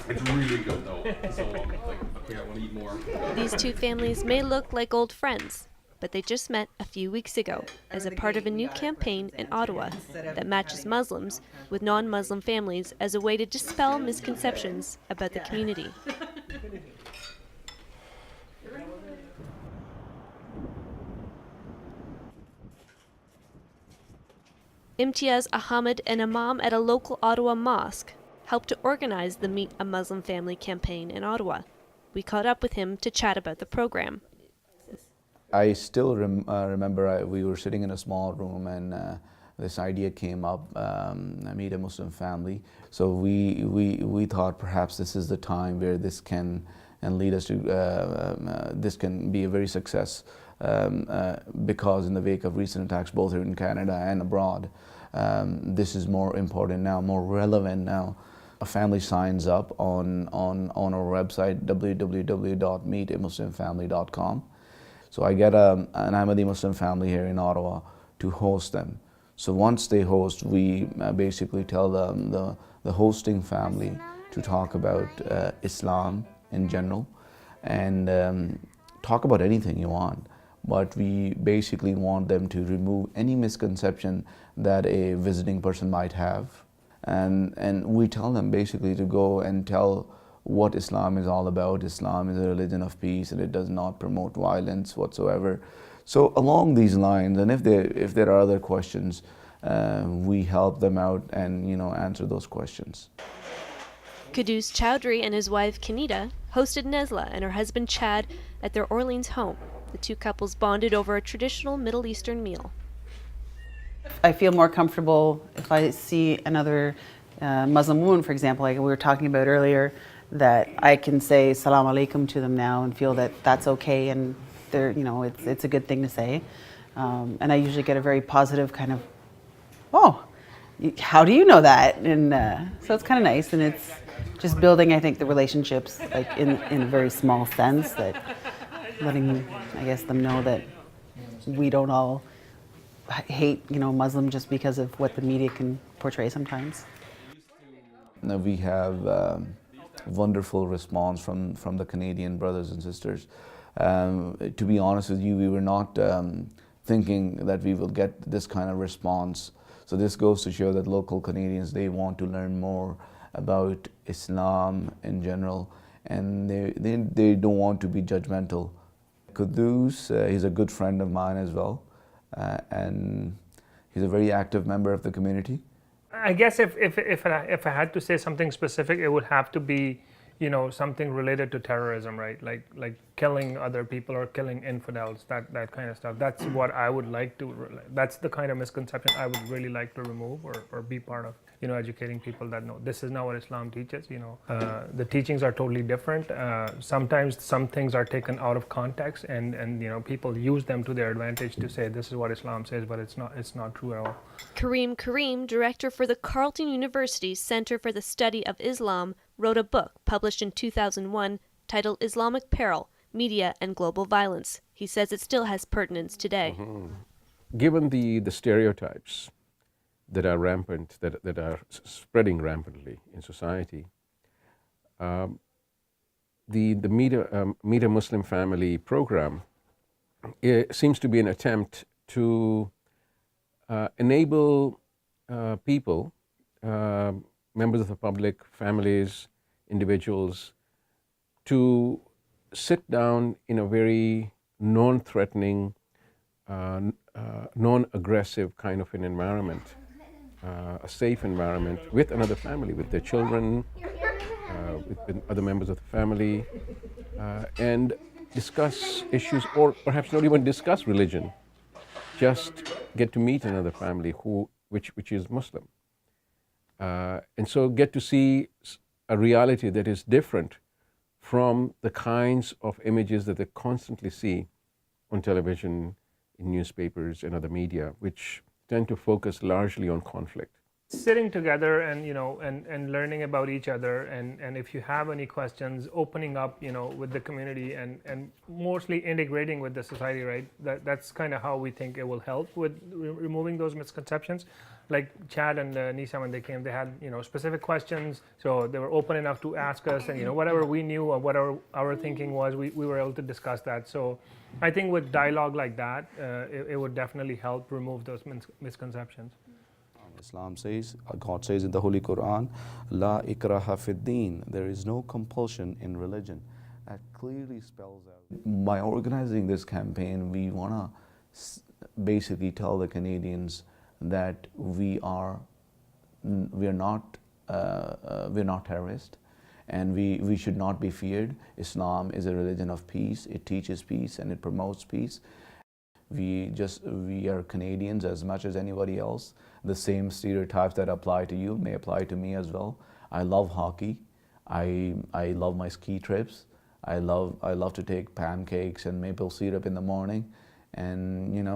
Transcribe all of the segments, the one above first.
It's really good though. So like, okay, I want to eat more. These two families may look like old friends, but they just met a few weeks ago as a part of a new campaign in Ottawa that matches Muslims with non Muslim families as a way to dispel misconceptions about the community. Imtiaz Ahmed, an imam at a local Ottawa mosque, helped to organize the Meet a Muslim Family campaign in Ottawa. We caught up with him to chat about the program. I still remember we were sitting in a small room and this idea came up, meet a Muslim family. So we thought perhaps this is the time where this can and lead us to, this can be a very success because in the wake of recent attacks both here in Canada and abroad, this is more important now, more relevant now. A family signs up on our website www.meetamuslimfamily.com. So I get an Ahmadi Muslim family here in Ottawa to host them. So once they host, we basically tell them, the hosting family, to talk about Islam in general and talk about anything you want. But we basically want them to remove any misconception that a visiting person might have. And we tell them basically to go and tell what Islam is all about. Islam is a religion of peace and it does not promote violence whatsoever. So along these lines, and if there are other questions, we help them out and answer those questions. Kudus Chowdhury and his wife Kanita hosted Nesla and her husband Chad at their Orleans home. The two couples bonded over a traditional Middle Eastern meal. I feel more comfortable if I see another Muslim woman, for example, like we were talking about earlier, that I can say salam alaikum to them now and feel that that's okay and they're, it's a good thing to say. And I usually get a very positive kind of, oh, how do you know that? And so it's kind of nice, and it's just building, I think, the relationships like in a very small sense, that letting, I guess, them know that we don't all hate, Muslim just because of what the media can portray sometimes. Now we have wonderful response from the Canadian brothers and sisters. To be honest with you, we were not thinking that we will get this kind of response. So this goes to show that local Canadians, they want to learn more about Islam in general, and they don't want to be judgmental. Kudus, he's a good friend of mine as well, and he's a very active member of the community. I guess if I had to say something specific, it would have to be, something related to terrorism, right? Like killing other people or killing infidels, that kind of stuff. That's what I would like to. That's the kind of misconception I would really like to remove or be part of. Educating people that no, this is not what Islam teaches. The teachings are totally different. Sometimes some things are taken out of context, and people use them to their advantage to say this is what Islam says, but it's not true at all. Kareem, director for the Carleton University's Center for the Study of Islam, wrote a book published in 2001 titled Islamic Peril, Media and Global Violence. He says it still has pertinence today. Given the stereotypes that are rampant, that are spreading rampantly in society, the Meet a Muslim Family program seems to be an attempt to enable people, members of the public, families, individuals, to sit down in a very non-threatening, non-aggressive kind of an environment, a safe environment with another family, with their children, with other members of the family, and discuss issues, or perhaps not even discuss religion, just get to meet another family which is Muslim. And so get to see a reality that is different from the kinds of images that they constantly see on television, in newspapers and other media, which tend to focus largely on conflict. sitting together and and learning about each other, and if you have any questions, opening up with the community, and mostly integrating with the society, right? That's kind of how we think it will help with removing those misconceptions. Like Chad and Nisa, when they came, they had specific questions, so they were open enough to ask us, and whatever we knew or whatever our thinking was, we were able to discuss that. So I think with dialogue like that, it would definitely help remove those misconceptions. Islam says, God says in the Holy Quran, La ikraha fid deen, there is no compulsion in religion. That clearly spells out. By organizing this campaign, we want to basically tell the Canadians that we're not terrorists, and we should not be feared. Islam is a religion of peace. It teaches peace and it promotes peace. We are Canadians as much as anybody else. The same stereotypes that apply to you may apply to me as well. I love hockey. I love my ski trips. I love to take pancakes and maple syrup in the morning. And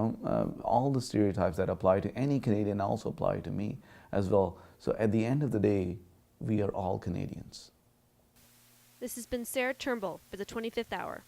all the stereotypes that apply to any Canadian also apply to me as well. So at the end of the day, we are all Canadians. This has been Sarah Turnbull for the 25th Hour.